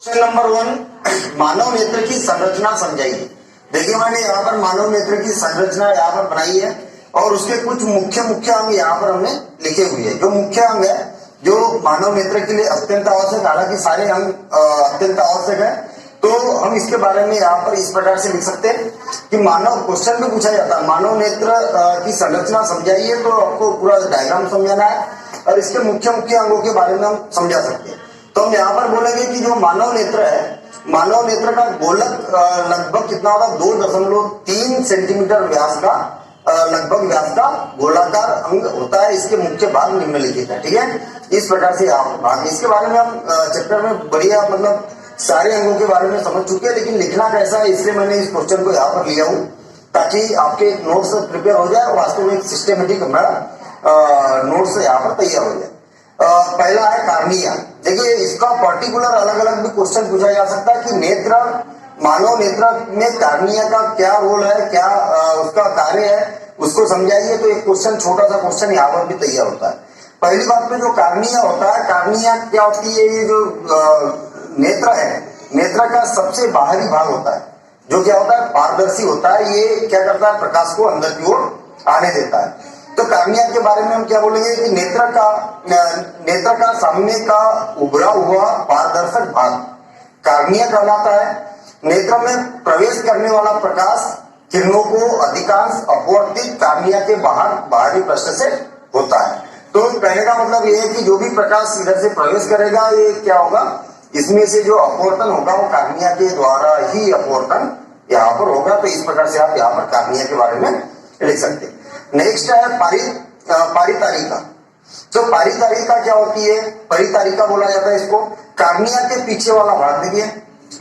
Question number 1, मानव नेत्र की संरचना समझाइए। देखिए मैंने यहाँ पर मानव नेत्र की संरचना यहाँ पर बनाई है और उसके कुछ मुख्य मुख्य अंग यहाँ पर हमने लिखे हुए हैं। जो मुख्य अंग है जो मानव नेत्र के लिए अत्यंत आवश्यक, हालांकि सारे अंग अत्यंत आवश्यक है, तो हम इसके बारे में यहाँ पर इस प्रकार से लिख सकते हैं कि मानव, क्वेश्चन में पूछा जाता है मानव नेत्र की संरचना समझाइए, तो आपको पूरा डायग्राम समझाना है और इसके मुख्य मुख्य अंगों के बारे में हम समझा सकते हैं। तो हम यहाँ पर बोलेंगे कि जो मानव नेत्र है, मानव नेत्र का गोलक लगभग कितना होता है, 2.3 सेंटीमीटर व्यास का लगभग व्यास का गोलाकार अंग होता है। इसके मुख्य भाग निम्नलिखित है। ठीक है, इस प्रकार से आप भाग, इसके बारे में हम चैप्टर में बढ़िया मतलब सारे अंगों के बारे में समझ चुके हैं, लेकिन लिखना कैसा है इसलिए मैंने इस क्वेश्चन को यहाँ पर लिया हूँ ताकि आपके नोट्स प्रिपेयर हो जाए, वास्तव में एक सिस्टमेटिक हमारा नोट्स यहाँ पर तैयार हो जाए। पहला है कार्निया। देखिए इसका पर्टिकुलर अलग अलग भी क्वेश्चन पूछा जा सकता है कि नेत्र, मानव नेत्र में कार्निया का क्या रोल है, क्या उसका कार्य है, उसको समझाइए। तो एक क्वेश्चन, छोटा सा क्वेश्चन यहाँ पर भी तैयार होता है। पहली बात में जो कार्निया होता है, कार्निया क्या होती है, ये जो नेत्र है, नेत्र का सबसे बाहरी भाग होता है, जो क्या होता है, पारदर्शी होता है। ये क्या करता है, प्रकाश को अंदर की ओर आने देता है। तो कार्निया के बारे में हम क्या बोलेंगे कि नेत्र का सामने का उभरा हुआ पारदर्शक भाग कार्निया कहलाता है। नेत्र में प्रवेश करने वाला प्रकाश किरणों को अधिकांश अपवर्तित कार्निया के बाहरी पृष्ठ से होता है। तो कहने का मतलब ये है कि जो भी प्रकाश इधर से प्रवेश करेगा, ये क्या होगा, इसमें से जो अपवर्तन होगा वो कार्निया के द्वारा ही अपवर्तन यहाँ पर होगा। तो इस प्रकार से आप यहाँ पर कार्निया के बारे में लिख सकते हैं। नेक्स्ट है पारितारिका। तो पारितारिका क्या होती है, परितारिका बोला जाता है इसको। कार्निया के पीछे वाला भाग, देखिए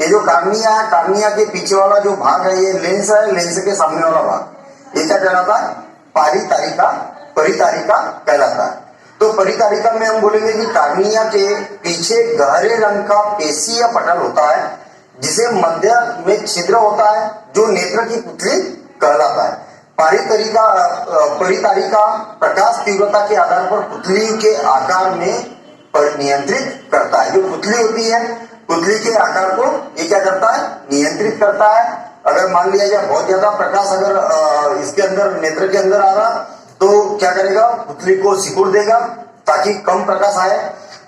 ये जो कार्निया है, कार्निया के पीछे वाला जो भाग है ये लेंस है, लेंस के सामने वाला भाग, ये क्या कहलाता है, पारितारिका, परितारिका कहलाता है। तो परितारिका में हम बोलेंगे कि कार्निया के पीछे गहरे रंग का पेशीय पटल होता है जिसे मध्य में छिद्र होता है, जो नेत्र की पुतली कहलाता है। परितारिका प्रकाश तीव्रता के आधार पर पुतली के आकार में नियंत्रित करता है। जो पुतली होती है, पुतली के आकार को ये क्या करता है, नियंत्रित करता है। अगर मान लिया जाए बहुत ज्यादा प्रकाश अगर इसके अंदर, नेत्र के अंदर आ रहा, तो क्या करेगा, पुतली को सिकुड़ देगा ताकि कम प्रकाश आए।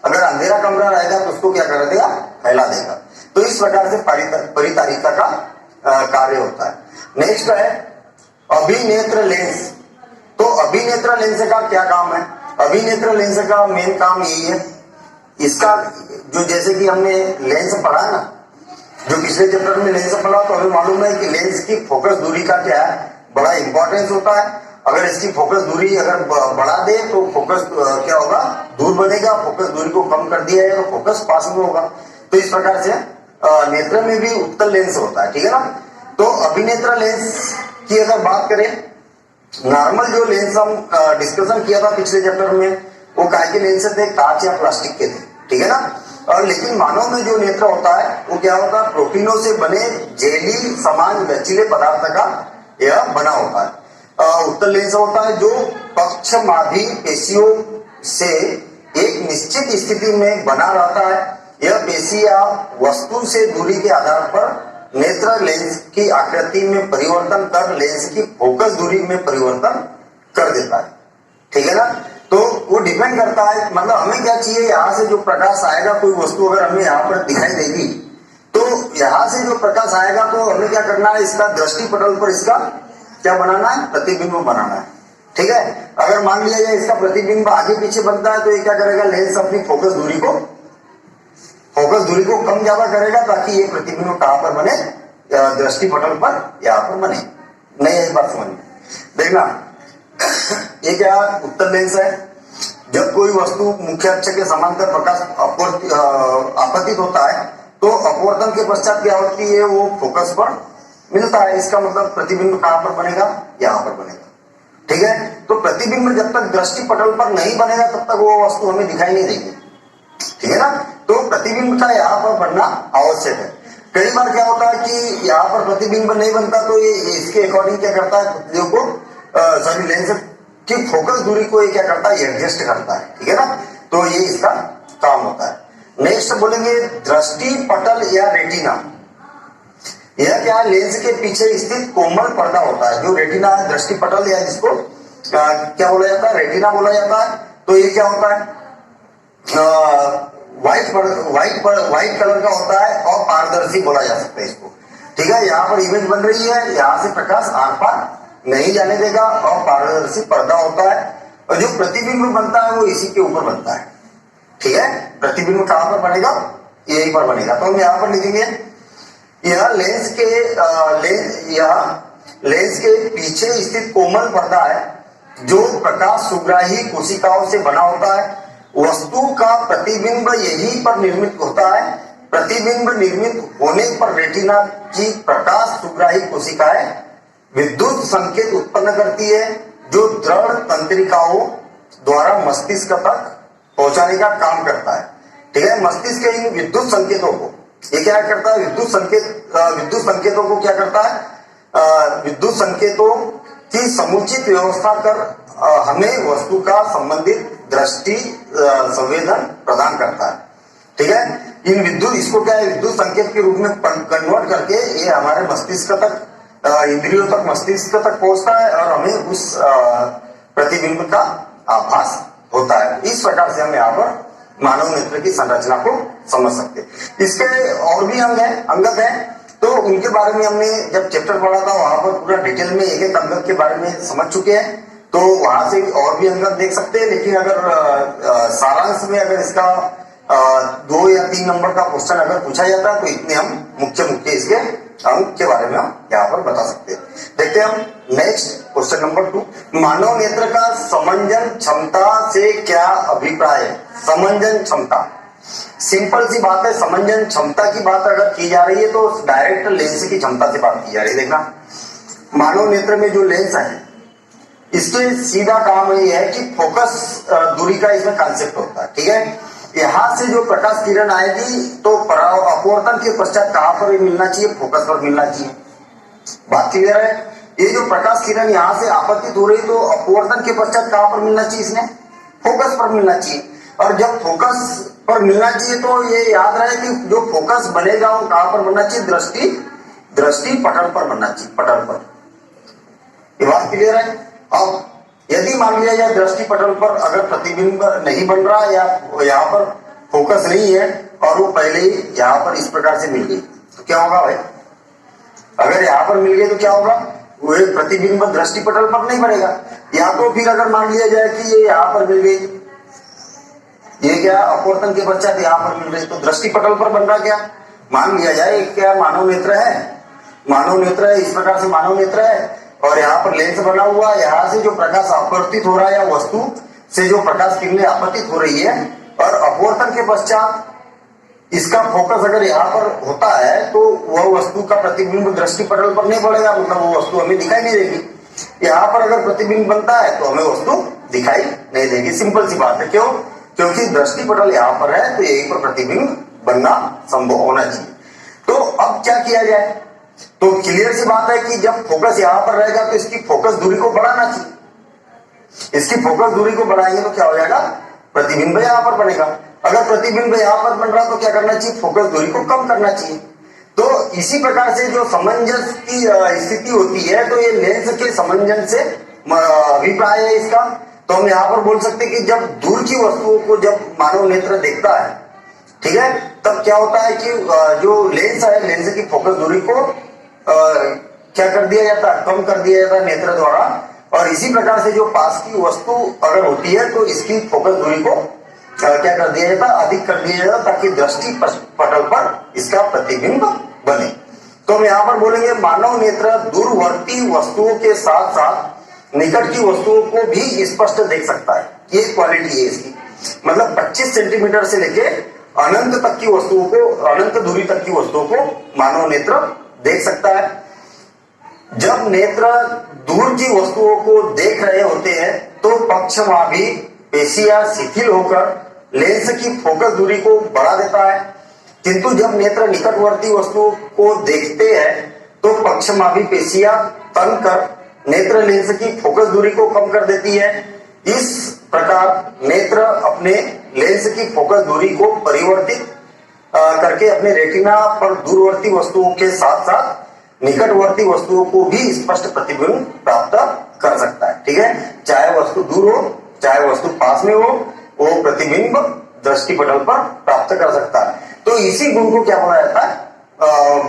अगर अंधेरा कमरा रहेगा तो उसको क्या कर देगा, फैला देगा। तो इस प्रकार से परितारिका का कार्य होता है। नेक्स्ट है अभिनेत्र लेंस। तो अभिनेत्र लेंस का क्या काम है, अभिनेत्र लेंस का मेन काम यही है, इसका जो जैसे कि हमने लेंस पढ़ा ना, जो पिछले चैप्टर में लेंस पढ़ा, तो हमें मालूम है कि लेंस की फोकस दूरी का क्या है, बड़ा इंपॉर्टेंस होता है। अगर इसकी फोकस दूरी अगर बढ़ा दे तो फोकस क्या होगा, दूर बनेगा। फोकस दूरी को कम कर दिया है तो फोकस पास में होगा। तो इस प्रकार से नेत्र में भी उत्तल लेंस होता है। ठीक है ना। तो अभिनेत्र लेंस की अगर बात करें, नॉर्मल जो लेंस हम डिस्कशन किया था पिछले चैप्टर में, वो काय के लेंस थे, कांच या प्लास्टिक के थे। ठीक है ना। और लेकिन मानव में जो नेत्र होता है वो क्या होता है, प्रोटीनों से बने जेली समान लचीले पदार्थ का यह बना होता है। उत्तल लेंस होता है जो पक्षमाधी पेशियों से एक निश्चित स्थिति में बना रहता है। यह पेशियां वस्तु से दूरी के आधार पर नेत्र लेंस की आकृति में परिवर्तन कर लेंस की फोकस दूरी में परिवर्तन कर देता है। ठीक है ना। तो वो डिपेंड करता है, मतलब हमें क्या चाहिए, यहाँ से जो प्रकाश आएगा, कोई वस्तु अगर हमें यहाँ पर दिखाई देगी तो यहाँ से जो प्रकाश आएगा तो हमें क्या करना है, इसका दृष्टि पटल पर इसका क्या बनाना है, प्रतिबिंब बनाना है। ठीक है। अगर मान लिया जाए इसका प्रतिबिंब आगे पीछे बनता है तो ये क्या करेगा, लेंस अपनी फोकस दूरी को कम ज्यादा करेगा ताकि ये प्रतिबिंब कहां पर बने, दृष्टि पटल पर यहाँ पर बने। नहीं है बात समझ में, देखना ये क्या उत्तल लेंस है। जब कोई वस्तु मुख्य अक्ष के समांतर प्रकाश आपतित होता है तो अपवर्तन के पश्चात क्या होती है, वो फोकस पर मिलता है। इसका मतलब प्रतिबिंब कहां पर बनेगा, यहाँ पर बनेगा। ठीक है। तो प्रतिबिंब जब तक दृष्टि पटल पर नहीं बनेगा तब तक वो वस्तु हमें दिखाई नहीं देगी। ठीक है ना। तो प्रतिबिंब का यहाँ पर बनना आवश्यक है। कई बार क्या होता है कि यहाँ पर प्रतिबिंब नहीं बनता तो ये इसके अकॉर्डिंग क्या करता है, पुतलियों को लेंस की फोकस दूरी को ये क्या करता है, एडजस्ट करता है। ठीक है ना। तो ये इसका काम होता है। नेक्स्ट बोलेंगे दृष्टि पटल या रेटिना। यह क्या है, लेंस के पीछे स्थित कोमल पर्दा होता है जो रेटिना है, दृष्टि पटल या जिसको क्या बोला जाता है, रेटिना बोला जाता है। तो ये क्या होता है, व्हाइट कलर का होता है और पारदर्शी बोला जा सकता है इसको। ठीक है, यहाँ पर इमेज बन रही है, यहाँ से प्रकाश आर पार नहीं जाने देगा और पारदर्शी पर्दा होता है, और जो प्रतिबिंब बनता है वो इसी के ऊपर बनता है। ठीक है, प्रतिबिंब कहां पर बनेगा, यहीं पर बनेगा। तो हम यहाँ पर लिखेंगे यह लेंस के पीछे स्थित कोमल पर्दा है जो प्रकाश सुग्राही कोशिकाओं से बना होता है। वस्तु का प्रतिबिंब यहीं पर निर्मित होता है। प्रतिबिंब निर्मित होने पर रेटिना की प्रकाश सुग्राही कोशिकाएं विद्युत संकेत उत्पन्न करती है जो दृढ़ तंत्रिकाओं द्वारा मस्तिष्क तक पहुंचाने का काम करता है। ठीक है, मस्तिष्क के इन विद्युत संकेतों को, ये क्या करता है, विद्युत संकेतों को क्या करता है, विद्युत संकेतों की समुचित व्यवस्था कर हमें वस्तु का संबंधित दृष्टि संवेदन प्रदान करता है। ठीक है, इन इसको क्या है, विद्युत संकेत के रूप में कन्वर्ट करके ये हमारे मस्तिष्क तक, इंद्रियों तक, मस्तिष्क तक पहुंचता है और हमें उस प्रतिबिंब का आभास होता है। इस प्रकार से हम यहाँ पर मानव नेत्र की संरचना को समझ सकते हैं। इसके और भी अंगत है, तो उनके बारे में हमने जब चैप्टर पढ़ा था वहां पर पूरा डिटेल में एक एक अंगत के बारे में समझ चुके हैं, तो वहां से और भी अंगत देख सकते हैं। लेकिन अगर सारांश में अगर इसका 2 या 3 नंबर का क्वेश्चन अगर पूछा जाता है तो इतने हम मुख्य इसके अंक के बारे में हम यहाँ पर बता सकते हैं। देखते हैं हम नेक्स्ट क्वेश्चन नंबर 2, मानव नेत्र का समंजन क्षमता से क्या अभिप्राय है। समंजन क्षमता, सिंपल सी बात है, समंजन क्षमता की बात अगर की जा रही है तो डायरेक्ट लेंस की क्षमता से बात की जा रही है। देखना, मानव नेत्र में जो लेंस है इसके सीधा काम ये है कि फोकस दूरी का इसमें कॉन्सेप्ट होता है। ठीक है, यहां से जो प्रकाश किरण आएगी तो अपवर्तन के पश्चात कहां पर मिलना चाहिए, फोकस पर मिलना चाहिए। बात क्लियर है, ये जो प्रकाश किरण यहां से आपतित हो रही तो अपवर्तन के पश्चात कहां पर मिलना चाहिए, इसने फोकस पर मिलना चाहिए। और जब फोकस पर मिलना चाहिए तो ये याद रहे कि जो फोकस बनेगा वो कहां पर बनना चाहिए, दृष्टि पटल पर बनना चाहिए, पटल पर। ये बात क्लियर है। अब यदि मान लिया जाए दृष्टि पटल पर अगर प्रतिबिंब नहीं बन रहा या यहाँ पर फोकस नहीं है और वो पहले ही यहाँ पर इस प्रकार से मिल गई तो क्या होगा भाई, अगर यहाँ पर मिल गई तो क्या होगा, वो प्रतिबिंब दृष्टि पटल पर नहीं बनेगा। या तो फिर अगर मान लिया जाए कि ये यहाँ पर मिल गई, ये क्या अपवर्तन के पश्चात यहाँ पर मिल रही तो दृष्टि पटल पर बन रहा, क्या मान लिया जाए क्या मानव नेत्र है, इस प्रकार से मानव नेत्र है और यहाँ पर लेंस बना हुआ, यहाँ से जो प्रकाश अपवर्तित हो रहा है या वस्तु से जो प्रकाश किरणें आपतित हो रही है और अपवर्तन के पश्चात इसका फोकस अगर यहाँ पर होता है तो वह वस्तु का प्रतिबिंब दृष्टि पटल पर नहीं पड़ेगा, मतलब वो वस्तु हमें दिखाई नहीं देगी। यहाँ पर अगर प्रतिबिंब बनता है तो हमें वस्तु दिखाई नहीं देगी। सिंपल सी बात है, क्यों, क्योंकि दृष्टि पटल यहाँ पर है तो यहीं पर प्रतिबिंब बनना संभव होना चाहिए। तो अब क्या किया जाए, तो क्लियर सी बात है कि जब फोकस यहां पर रहेगा तो इसकी फोकस दूरी को बढ़ाना चाहिए। इसकी फोकस दूरी को बढ़ाएंगे तो क्या हो जाएगा, प्रतिबिंब यहां पर बनेगा। अगर प्रतिबिंब यहां पर बन रहा तो क्या करना चाहिए, फोकस दूरी को कम करना चाहिए। तो इसी प्रकार से जो समंजस की स्थिति होती है तो ये लेंस के समंजन से अभिप्राय है इसका। तो हम यहाँ पर बोल सकते हैं कि जब दूर की वस्तुओं को जब मानव नेत्र देखता है, ठीक है, तब क्या होता है कि जो लेंस है, लेंस की फोकस दूरी को क्या कर दिया जाता है, कम कर दिया जाता है नेत्र द्वारा। और इसी प्रकार से जो पास की वस्तु अगर होती है तो इसकी फोकस दूरी को क्या कर दिया जाता है, अधिक कर दिया जाता ताकि दृष्टि पटल पर इसका प्रतिबिंब बने। तो हम यहाँ पर बोलेंगे मानव नेत्र दूरवर्ती वस्तुओं के साथ साथ निकट की वस्तुओं को भी स्पष्ट देख सकता है। ये क्वालिटी है इसकी, मतलब 25 सेंटीमीटर से लेके अनंत तक की वस्तुओं को, अनंत दूरी तक की वस्तुओं को मानव नेत्र देख सकता है। जब नेत्र दूर की वस्तुओं को देख रहे होते हैं तो पक्षमाभी पेशियां शिथिल होकर लेंस की फोकस दूरी को बढ़ा देता है, किंतु जब नेत्र निकटवर्ती वस्तुओं को देखते हैं तो पक्षमाभी पेशियां तन कर नेत्र लेंस की फोकस दूरी को कम कर देती है। इस प्रकार नेत्र अपने लेंस की फोकस दूरी को परिवर्तित करके अपने रेटिना पर दूरवर्ती वस्तुओं के साथ साथ निकटवर्ती वस्तुओं को भी स्पष्ट प्रतिबिंब प्राप्त कर सकता है। ठीक है, चाहे वस्तु दूर हो चाहे वस्तु पास में हो, वो प्रतिबिंब दृष्टि पटल पर प्राप्त कर सकता है। तो इसी गुण को क्या बोला जाता है?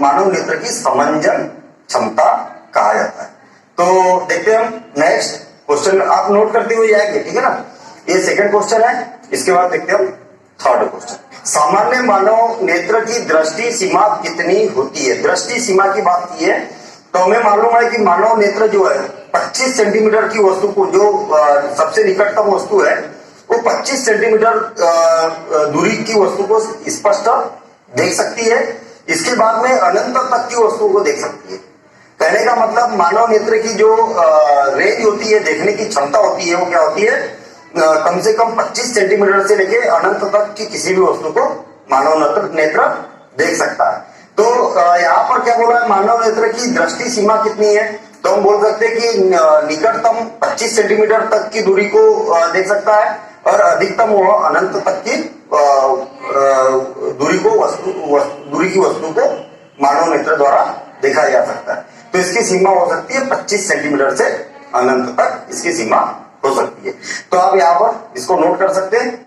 मानव नेत्र की समंजन क्षमता कहा जाता है। तो देखते हैं हम नेक्स्ट क्वेश्चन, आप नोट करते हुए जाएंगे, ठीक है ना। ये सेकंड क्वेश्चन है, इसके बाद देखते हैं हम थर्ड क्वेश्चन। सामान्य मानव नेत्र की दृष्टि सीमा कितनी होती है? दृष्टि सीमा की बात की है तो हमें मालूम है कि मानव नेत्र जो है 25 सेंटीमीटर की वस्तु को, जो सबसे निकटतम वस्तु है वो 25 सेंटीमीटर दूरी की वस्तु को स्पष्ट देख सकती है। इसके बाद में अनंत तक की वस्तु को देख सकती है। कहने का मतलब मानव नेत्र की जो रेंज होती है, देखने की क्षमता होती है, वो क्या होती है? कम से कम 25 सेंटीमीटर से लेके अनंत तक की किसी भी वस्तु को मानव नेत्र देख सकता है। तो यहाँ पर क्या बोला है? मानव नेत्र की दृष्टि सीमा कितनी है? तो हम बोल सकते हैं कि निकटतम 25 सेंटीमीटर तक की दूरी को देख सकता है और अधिकतम वो अनंत तक की दूरी की वस्तु को मानव नेत्र द्वारा देखा जा सकता है। तो इसकी सीमा हो सकती है 25 सेंटीमीटर से अनंत तक इसकी सीमा हो सकती है। तो आप यहाँ पर इसको नोट कर सकते हैं।